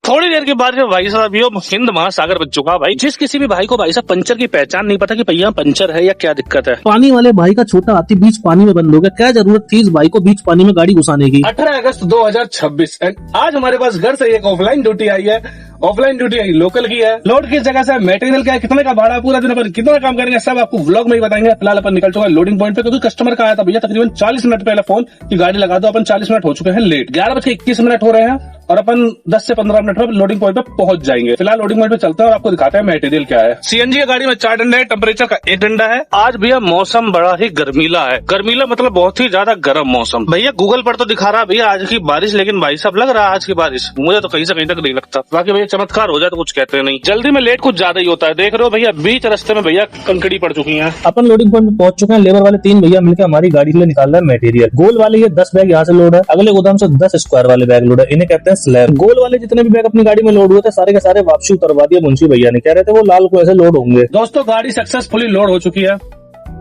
थोड़ी देर के बाद भाई साहब ये हिंद महासागर बच चुका भाई। जिस किसी भी भाई को भाई साहब पंचर की पहचान नहीं पता कि पहिया पंचर है या क्या दिक्कत है। पानी वाले भाई का छोटा हाथी बीच पानी में बंद हो गया, क्या जरूरत थी इस भाई को बीच पानी में गाड़ी घुसाने की। 18 अगस्त 2026 आज हमारे पास घर से एक ऑफलाइन ड्यूटी आई है। ऑफलाइन ड्यूटी आई लोकल की है। लोड किस जगह से, मटेरियल क्या है, कितने का भाड़ा, पूरा दिन अपन कितना काम करेंगे सब आपको व्लॉग में ही बताएंगे। फिलहाल अपन निकल चुका है लोडिंग पॉइंट पे, क्योंकि कस्टमर का आया था भैया तकरीबन 40 मिनट पहले फोन कि गाड़ी लगा दो। अपन 40 मिनट हो चुके हैं लेट, 11:21 हो रहे हैं और अपन 10 से 15 मिनट में लोडिंग पॉइंट पे पहुंच जाएंगे। फिलहाल लोडिंग पॉइंट पे चलते हैं और आपको दिखाते हैं मटेरियल क्या है। सीएनजी की गाड़ी में 4 डंडे है, टेम्परेचर का 1 डंडा है। आज भैया मौसम बड़ा ही गर्मीला है। गर्मीला मतलब बहुत ही ज्यादा गर्म मौसम। भैया गूगल पर तो दिखा रहा भैया आज की बारिश, लेकिन भाई साहब लग रहा है आज की बारिश, मुझे तो कहीं से कहीं तक नहीं लगता। बाकी भैया चमत्कार हो जाए तो कुछ कहते नहीं। जल्दी में लेट कुछ ज्यादा ही होता है। देख रहे हो भैया बीच रास्ते में भैया कंकड़ी पड़ चुकी है। अपन लोडिंग पॉइंट में पहुंच चुके हैं। लेबर वाले 3 भैया मिलकर हमारी गाड़ी के लिए निकाल रहे हैं मटेरियल। गोल वाले ये 10 बैग यहाँ से लोड है, अगले गोदाम से 10 स्क्वायर वाले बैग लोड है, इन्हें कहते हैं स्लैब। गोल वाले जितने भी बैग अपनी गाड़ी में लोड हुए थे सारे के सारे वापसी उतरवा दिए मुंशी भैया ने, कह रहे थे वो लाल को ऐसे लोड होंगे। दोस्तों गाड़ी सक्सेसफुली लोड हो चुकी है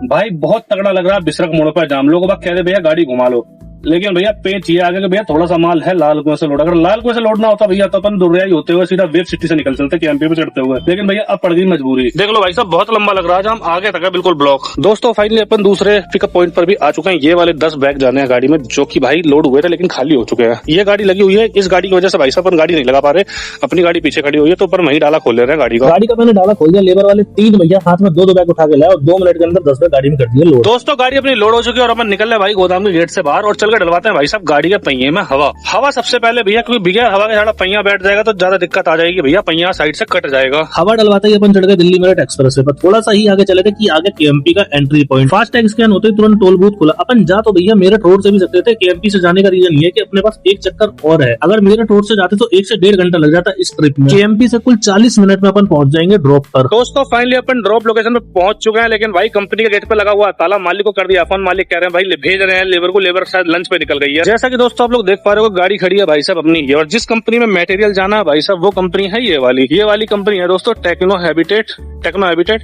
भाई। बहुत तगड़ा लग रहा है। बिसरक मोड़ पर जाम, लोग कह रहे भैया गाड़ी घुमा लो, लेकिन भैया पेच ये आगे भैया थोड़ा सा माल है लाल कुएं से लोड। अगर लाल कुएं से लोड ना होता भैया तो अपन दुर्रियाई होते हुए सीधा वेब सिटी से निकल चलते कैंपे पे चढ़ते हुए, लेकिन भैया अब पड़ गई मजबूरी। देख लो भाई साहब बहुत लंबा लग रहा है, हम आगे तक है बिल्कुल ब्लॉक। दोस्तों फाइनली अपन दूसरे पिकअप पॉइंट पर भी आ चुके हैं। ये वाले 10 बैग जाने हैं गाड़ी में, जो कि भाई लोड हुए थे लेकिन खाली हो चुके हैं। ये गाड़ी लगी हुई है, इस गाड़ी की वजह से भाई साहब अपन गाड़ी नहीं लगा पा रहे। अपनी गाड़ी पीछे खड़ी हुई है तो अपन वहीं डाला खोल ले रहे हैं गाड़ी का। गाड़ी का मैंने डाला खोल दिया। लेबर वाले 3 भैया हाथ में 2 बैग उठा के लाए और 2 मिनट के अंदर 10 बैग गाड़ी में कर दिए लोड। दोस्तों गाड़ी अपनी लोड हो चुकी है और अपन निकल रहे भाई गोदाम के गेट से बाहर और चल कर डलवाते हैं भाई साहब गाड़ी के पहिए में हवा सबसे पहले भैया, क्योंकि बिगैर हवा के सारा पहिया बैठ जाएगा तो ज्यादा दिक्कत आ जाएगी भैया, पहिया साइड से कट जाएगा। हवा डलवाते ही अपन चढ़ गए दिल्ली मेरठ एक्सप्रेस पे। थोड़ा सा ही आगे चले गए कि आगे केएमपी का entry point. Fast tag scan होते ही तुरंत टोल बूथ खुला। अपन जा तो भैया मेरठ रोड से भी सकते थे, केएमपी से जाने का रीजन ये कि अपने पास एक चक्कर और है। अगर मेरठ रोड से जाते तो 1 से 1.5 घंटा लग जाता इस ट्रिप में। केएमपी से कुल 40 मिनट में अपन पहुंच जाएंगे ड्रॉप पर। दोस्तों फाइनली अपन ड्रॉप लोकेशन पे पहुंच चुके हैं, लेकिन भाई कंपनी के गेट पे लगा हुआ ताला मालिक को कर दिया फोन। मालिक कह रहे हैं भाई भेज रहे हैं लेबर को, लेबर शायद लंच पे निकल गई है। जैसा कि दोस्तों आप लोग देख पा रहे हो गाड़ी खड़ी है भाई साहब अपनी ये, और जिस कंपनी में मटेरियल जाना है भाई साहब वो कंपनी है ये वाली कंपनी है दोस्तों, टेक्नो हैबिटेट।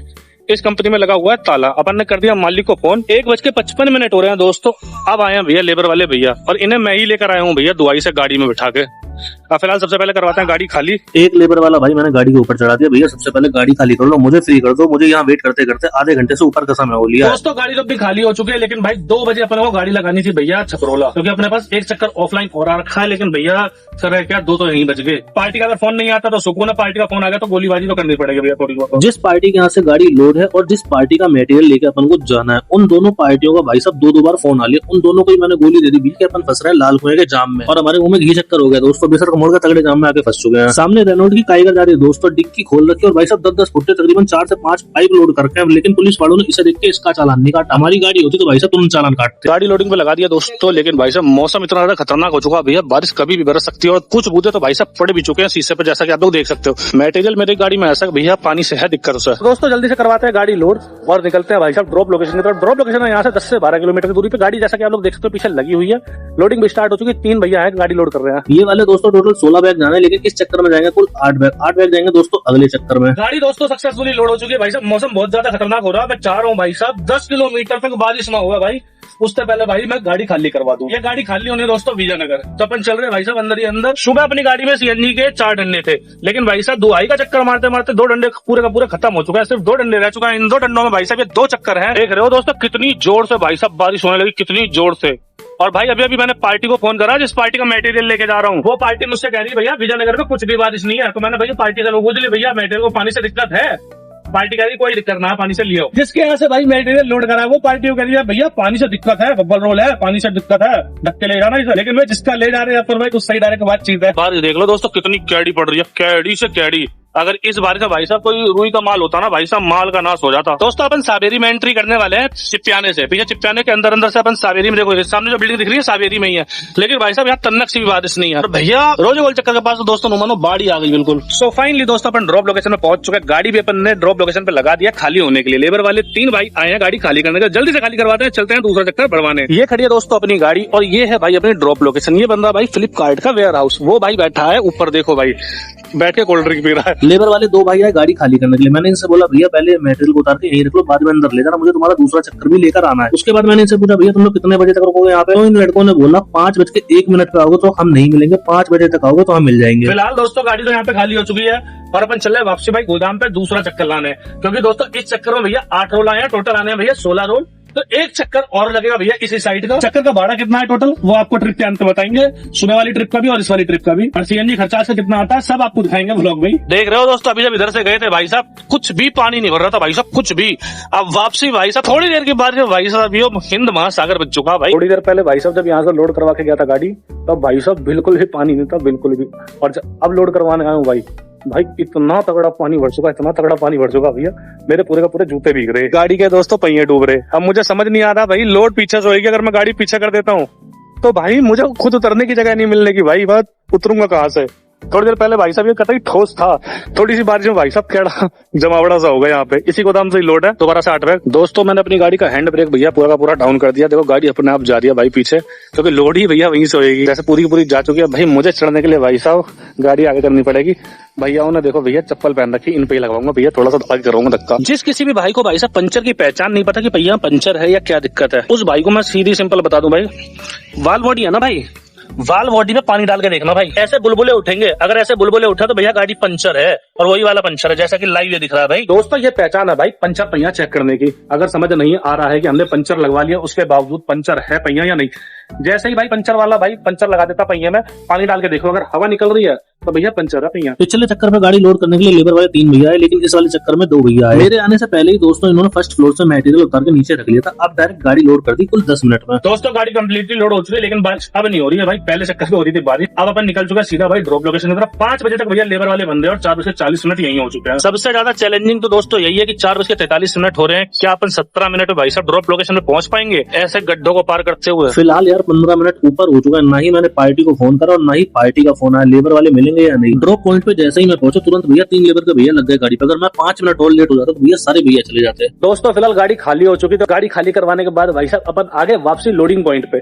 इस कंपनी में लगा हुआ है ताला। अपन ने कर दिया मालिक को फोन। 1:55 हो रहे हैं दोस्तों। अब आए हैं भैया लेबर वाले भैया और इन्हें मैं ही लेकर आया हूँ भैया दुआई से गाड़ी में बिठा के। फिलहाल सबसे पहले करवाते हैं गाड़ी खाली। एक लेबर वाला भाई मैंने गाड़ी के ऊपर चढ़ा दिया, भैया सबसे पहले गाड़ी खाली कर लो, मुझे फ्री कर दो, मुझे यहाँ वेट करते करते आधे घंटे से ऊपर का समय हो लिया। दोस्तों गाड़ी तो भी खाली हो चुकी है, लेकिन भाई 2 बजे अपन को गाड़ी लगानी थी भैया छपरोला, क्योंकि अपने पास एक चक्कर ऑफलाइन और आ रखा है। लेकिन भैया सर क्या 2 तो यहीं बच गए। पार्टी का अगर फोन नहीं आता तो सुकून है, पार्टी का फोन आ गया तो गोलीबाजी तो करनी पड़ेगी भैया थोड़ी बहुत। जिस पार्टी के यहाँ से गाड़ी लोड है और जिस पार्टी का मटेरियल लेके अपन को जाना है, उन दोनों पार्टियों का भाई साहब 2 बार फोन आ लिया। उन दोनों को ही मैंने गोली दे दी कि अपन फंस रहे हैं लाल कुएं के जाम में, और हमारे मुंह में घी चक्कर हो गया दोस्तों। बेसर का मोड़ का तगड़े जाम में आके फंस चुके हैं। सामने रेनॉल्ट की काइगर जा रही है दोस्तों, डिक्की खोल रखी है और भाई साहब 10-10 फुट्टे तकरीबन 4 से 5 पाइप लोड करके हैं, लेकिन पुलिस वालों ने इसे देख के इसका चालान नहीं काटा। हमारी गाड़ी होती तो भाई साहब तुरंत चालान काटते। गाड़ी लोडिंग पे लगा दिया दोस्तों, लेकिन भाई साहब मौसम इतना ज्यादा खतरनाक हो चुका है भैया, बारिश कभी भी बरस सकती है और कुछ बूंदे तो भाई साहब पड़ भी चुके हैं शीशे पे, जैसा कि आप लोग देख सकते हो। मटेरियल मेरी गाड़ी में ऐसा भैया पानी से है दिक्कत उसे। दोस्तों जल्दी से करवाते हैं गाड़ी लोड और निकलते हैं भाई साहब ड्रॉप लोकेशन की तरफ। ड्रॉप लोकेशन है यहाँ से 10 से 12 किलोमीटर की दूरी पे। गाड़ी जैसा कि आप लोग देख सकते हो पीछे लगी हुई है, लोडिंग भी स्टार्ट हो चुकी है। 3 भैया है गाड़ी लोड कर रहे हैं। ये वाले दोस्तों टोटल 16 बैग जाने, लेकिन इस चक्कर में जाएंगे कुल 8 बैग जाएंगे दोस्तों अगले चक्कर में। गाड़ी दोस्तों सक्सेसफुली लोड हो चुकी है भाई साहब। मौसम बहुत ज्यादा खतरनाक हो रहा है। मैं चाह रहा हूँ भाई साहब 10 किलोमीटर तक बारिश ना हुआ भाई, उससे पहले भाई मैं गाड़ी खाली करवा दूं। ये गाड़ी खाली होनी है दोस्तों विजयनगर, तो अपन चल रहे भाई साहब अंदर ही अंदर। सुबह अपनी गाड़ी में सीएनजी के 4 डंडे थे, लेकिन भाई साहब दुआई का चक्कर मारते मारते 2 डंडे पूरे का पूरा खत्म हो चुका है। सिर्फ 2 डंडे रह चुका है। इन 2 डंडों में भाई साहब ये 2 चक्कर है। देख रहे हो दोस्तों कितनी जोर से भाई साहब बारिश होने लगी, कितनी जोर से। और भाई अभी मैंने पार्टी को फोन करा जिस पार्टी का मटेरियल लेके जा रहा हूँ, वो पार्टी मुझसे कह रही है भैया विजयनगर में कुछ भी बारिश नहीं है। तो मैंने भैया पार्टी से लोग पूछ लिया भैया मटेरियल को पानी से दिक्कत है? पार्टी कह रही कोई दिक्कत ना है, पानी से लियो। जिसके यहाँ से भाई मटेरियल लोड करा है वो पार्टी को कह रही है भैया पानी से दिक्कत है, बब्बल रोल है, पानी से दिक्कत है, ढक्के ले जाना इसे। लेकिन मैं जिसका ले जा रहे हैं भाई उस साइड आने के बाद चीज है। बारिश देख लो दोस्तों कितनी कैडी पड़ रही है, कैडी से कैडी। अगर इस बारिश में भाई साहब कोई रुई का माल होता ना भाई साहब माल का नाश हो जाता। दोस्तों अपन सावेरी में एंट्री करने वाले हैं चिप्याने से। पीछे चिप्याने के अंदर से अपन सावेरी में देखो, सामने जो बिल्डिंग दिख रही है सावेरी में ही है, लेकिन भाई साहब यहाँ तन्नक से भी बारिश नहीं है। और भैया रोज गोल चक्कर के पास तो दोस्तों मानो बाढ़ आ गई बिल्कुल। सो फाइनली दोस्तों अपन ड्रॉप लोकेशन में पहुंच चुके हैं। गाड़ी भी अपन ने ड्रॉप लोकेशन पे लगा दिया खाली होने के लिए। लेबर वाले 3 भाई आए हैं गाड़ी खाली करने के, जल्दी से खाली करवाते हैं, चलते हैं दूसरा चक्कर बढ़वाने। ये खड़ी है दोस्तों अपनी गाड़ी और ये है भाई अपनी ड्रॉप लोकेशन। ये बंदा भाई फ्लिपकार्ट का वेयर हाउस, वो भाई बैठा है ऊपर देखो भाई, बैठ के कोल्ड ड्रिंक पी रहा है। लेबर वाले दो भाई आए गाड़ी खाली करने के लिए। मैंने इनसे बोला भैया पहले मटेरियल को उतार के यहीं रख लो, बाद में अंदर ले जाना, मुझे तुम्हारा दूसरा चक्कर भी लेकर आना है। उसके बाद मैंने इनसे पूछा भैया तुम लोग कितने बजे तक रुकोगे यहाँ पे? तो इन लड़कों ने बोला 5:01 पे आओगे तो हम नहीं मिलेंगे, 5 बजे तक आओगे तो हम मिल जाएंगे। फिलहाल दोस्तों गाड़ी तो यहाँ पे खाली हो चुकी है और अपन चल रहे हैं वापसी भाई गोदाम पे दूसरा चक्कर लाने, क्योंकि दोस्तों इस चक्कर में भैया 8 रोल आए हैं, टोटल आने हैं भैया 16 रोल। तो एक चक्कर और लगेगा भैया इसी साइड का। चक्कर का भाड़ा कितना है टोटल वो आपको ट्रिप के अंत में बताएंगे, सुबह वाली ट्रिप का भी और इस वाली ट्रिप का भी, और सीएनजी खर्चा से कितना आता है सब आपको दिखाएंगे व्लॉग में। देख रहे हो दोस्तों अभी जब इधर से गए थे भाई साहब कुछ भी पानी नहीं भर रहा था भाई साहब, कुछ भी। अब वापसी भाई साहब थोड़ी देर के बाद भाई साहब ये हिंद महासागर बच चुका भाई। थोड़ी देर पहले भाई साहब जब यहाँ से लोड करवा के गया था गाड़ी, तब भाई साहब बिल्कुल भी पानी नहीं था, बिल्कुल भी। और अब लोड करवाने आया हूँ भाई इतना तगड़ा पानी भर चुका, इतना तगड़ा पानी भर चुका भैया, मेरे पूरे का पूरे जूते भीग रहे, गाड़ी के दोस्तों पहिए डूब रहे। अब मुझे समझ नहीं आ रहा भाई लोड पीछे से होगी, अगर मैं गाड़ी पीछे कर देता हूँ तो भाई मुझे खुद उतरने की जगह नहीं मिलने की भाई, बात उतरूंगा कहाँ से। थोड़ी देर पहले भाई साहब ये कतई ठोस था, थोड़ी सी बारिश में भाई साहब केड़ा जमावड़ा सा होगा यहाँ पे। इसी गोदाम से ही लोड है दोबारा से 8 बैग। दोस्तों मैंने अपनी गाड़ी का हैंड ब्रेक भैया पूरा का पूरा डाउन कर दिया, देखो गाड़ी अपने आप जा रही है भाई पीछे, क्योंकि लोड ही भैया वहीं से होगी, जैसे पूरी की पूरी जा चुकी है। भाई मुझे चढ़ने के लिए भाई साहब गाड़ी आगे करनी पड़ेगी। भैया ने देखो भैया चप्पल पहन रखी, इन पे ही लगाऊंगा भैया, थोड़ा सा आगे करूंगा धक्का। जिस किसी भी भाई को भाई साहब पंचर की पहचान नहीं पता कि भैया पंचर है या क्या दिक्कत है, उस भाई को मैं सीधी सिंपल बता दूं भाई, वाल बॉडी है ना भाई, वाल बॉडी में पानी डाल के देखना भाई, ऐसे बुलबुले उठेंगे, अगर ऐसे बुलबुले उठा तो भैया गाड़ी पंचर है, और वही वाला पंचर है जैसा कि लाइव ये दिख रहा है भाई। दोस्तों ये पहचान है भाई पंचर पहिया चेक करने की। अगर समझ नहीं आ रहा है कि हमने पंचर लगवा लिया उसके बावजूद पंचर है पहिया या नहीं, जैसे ही भाई पंचर वाला भाई पंचर लगा देता पहिए में, पानी डाल के देखो अगर हवा निकल रही है तो भैया पंचर है पहिया। पिछले चक्कर में गाड़ी लोड करने के लिए लेबर वाले 3 भैया आए, लेकिन इस वाले चक्कर में 2 भैया आए। मेरे आने से पहले ही दोस्तों इन्होंने फर्स्ट फ्लोर से मटेरियल उतार के नीचे रख लिया था, अब डायरेक्ट गाड़ी लोड कर दी कुल 10 मिनट में। दोस्तों गाड़ी कंप्लीटली लोड हो चुकी है, लेकिन बारिश अब नहीं हो रही है भाई, पहले चक्कर में हो रही थी बारिश। अब अपन निकल चुका है सीधा भाई ड्रॉप लोकेशन की तरफ। 5 बजे तक भैया लेबर वाले बंदे और 4:40 यही हो चुके हैं। सबसे ज्यादा चैलेंजिंग तो दोस्तों यही है कि 4:43 हो रहे हैं, क्या अपन 17 मिनट में भाई साहब ड्रॉप लोकेशन में पहुंच पाएंगे ऐसे गड्ढों को पार करते हुए? फिलहाल यार 15 मिनट ऊपर हो चुका है, ना ही मैंने पार्टी को फोन करा और ना ही पार्टी का फोन आया, लेबर वाले मिलेंगे या नहीं। ड्रॉप पॉइंट पे जैसे ही मैं पहुंचा तुरंत भैया 3 लेबर के भैया लग गए गाड़ी पे। अगर मैं 5 मिनट और लेट हो जाता तो भैया सारे भैया चले जाते। दोस्तों फिलहाल गाड़ी खाली हो चुकी, तो गाड़ी खाली करवाने के बाद भाई साहब अपन आगे वापसी लोडिंग पॉइंट पे।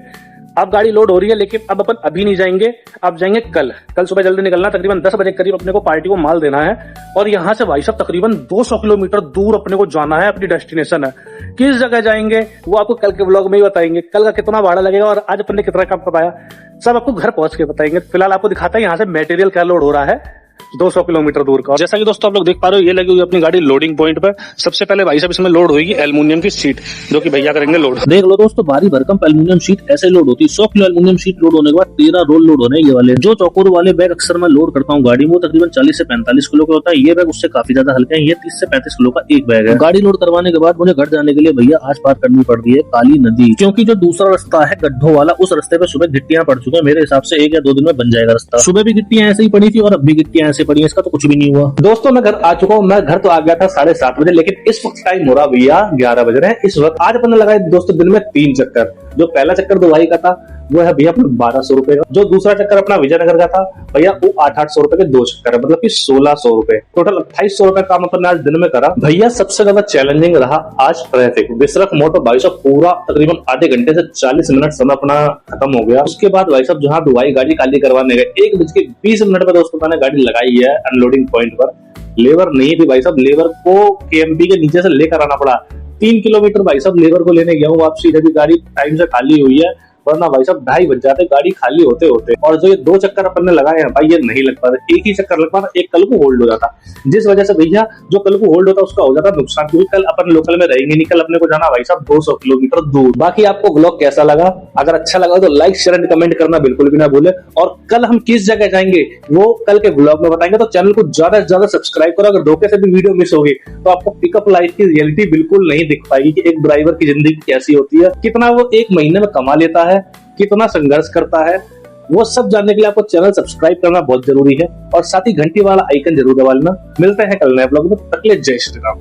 अब गाड़ी लोड हो रही है, लेकिन अब अपन अभी नहीं जाएंगे, अब जाएंगे कल सुबह जल्दी निकलना, तकरीबन 10 बजे करीब अपने को पार्टी को माल देना है, और यहाँ से भाई साहब तकरीबन 200 किलोमीटर दूर अपने को जाना है, अपनी डेस्टिनेशन है। किस जगह जाएंगे वो आपको कल के व्लॉग में ही बताएंगे, कल का कितना भाड़ा लगेगा और आज अपन ने कितना काम करवाया सब आपको घर पहुंच के बताएंगे। फिलहाल आपको दिखाता है यहाँ से मटेरियल क्या लोड हो रहा है 200 किलोमीटर दूर का। जैसा कि दोस्तों आप लोग देख पा रहे हो ये लगी हुई अपनी गाड़ी लोडिंग पॉइंट पर। सबसे पहले भाई साहब इसमें लोड होगी एल्युमिनियम की सीट, जो कि भैया करेंगे लोड। देख लो दोस्तों भारी भरकम एल्युमिनियम शीट ऐसे लोड होती है। 100 किलो एल्युमिनियम शीट लोड होने के बाद 13 रोल लोड होने ये वाले। जो चौकोर वाले बैग अक्सर मैं लोड करता हूँ गाड़ी में, वो तकरीबन 40 से 45 किलो का होता है। ये बैग उससे काफी ज्यादा हल्के हैं, ये 30 से 35 किलो का एक बैग है। गाड़ी लोड करवाने के बाद मुझे घर जाने के लिए भैया आज पार करनी पड़ रही है काली नदी, क्योंकि जो दूसरा रास्ता है गड्ढों वाला उस रास्ते पे सुबह गिट्टियां पड़ चुकी है। मेरे हिसाब से 1 या 2 दिन में बन जाएगा रास्ता। सुबह भी गिट्टियां ऐसे ही पड़ी थी और अब भी गिट्टियां ऐसे पड़ी है, इसका तो कुछ भी नहीं हुआ। दोस्तों मैं घर आ चुका हूँ, मैं घर तो आ गया था 7:30 बजे, लेकिन इस वक्त टाइम हो रहा भैया 11 बज रहे हैं इस वक्त। आज अपन ने लगाए दोस्तों दिन में 3 चक्कर। जो पहला चक्कर दुबई का था वो है भैया अपना 1200 रुपए का, जो दूसरा चक्कर अपना विजयनगर का था भैया वो 800 रुपए के 2 चक्कर है, मतलब कि 1600 रुपए, टोटल 2800 रुपए काम अपन ने आज दिन में करा। भैया सबसे ज्यादा चैलेंजिंग रहा आज ट्रैफिक। विसरक मोटो भाई साहब पूरा तकरीबन आधे घंटे से 40 मिनट समय अपना खत्म हो गया। उसके बाद भाई साहब जहाँ दुबई गाड़ी खाली करवाने गए 1:20 पर दोस्तों मैंने गाड़ी लगाई है अनलोडिंग पॉइंट पर। लेबर नहीं थी भाई साहब, लेबर को केएमपी के नीचे से लेकर आना पड़ा। 3 किलोमीटर भाई साहब लेबर को लेने गया हूँ वापसी, जब गाड़ी टाइम से खाली हुई है, वरना भाई साहब 2:30 बज जाते गाड़ी खाली होते होते। और जो ये 2 चक्कर अपन ने लगाए हैं भाई ये नहीं लग पाता, एक ही चक्कर लग पाता, एक कल को होल्ड हो जाता, जिस वजह से भैया जो कल को होल्ड होता उसका हो जाता नुकसान, क्योंकि कल अपन लोकल में रहेंगे नहीं, कल अपने को जाना भाई साहब 200 किलोमीटर दूर। बाकी आपको व्लॉग कैसा लगा? अगर अच्छा लगा तो लाइक शेयर एंड कमेंट करना बिल्कुल भी ना भूले, और कल हम किस जगह जाएंगे वो कल के व्लॉग में बताएंगे। तो चैनल को ज्यादा से ज्यादा सब्सक्राइब करो, अगर धोखे से भी वीडियो मिस होगी तो आपको पिकअप लाइफ की रियलिटी बिल्कुल नहीं दिख पाएगी कि एक ड्राइवर की जिंदगी कैसी होती है, कितना वो एक महीने में कमा लेता है, कितना संघर्ष करता है। वो सब जानने के लिए आपको चैनल सब्सक्राइब करना बहुत जरूरी है, और साथ ही घंटी वाला आइकन जरूर दबा लेना। मिलते हैं कल नए ब्लॉग में, तक के लिए जय श्री राम।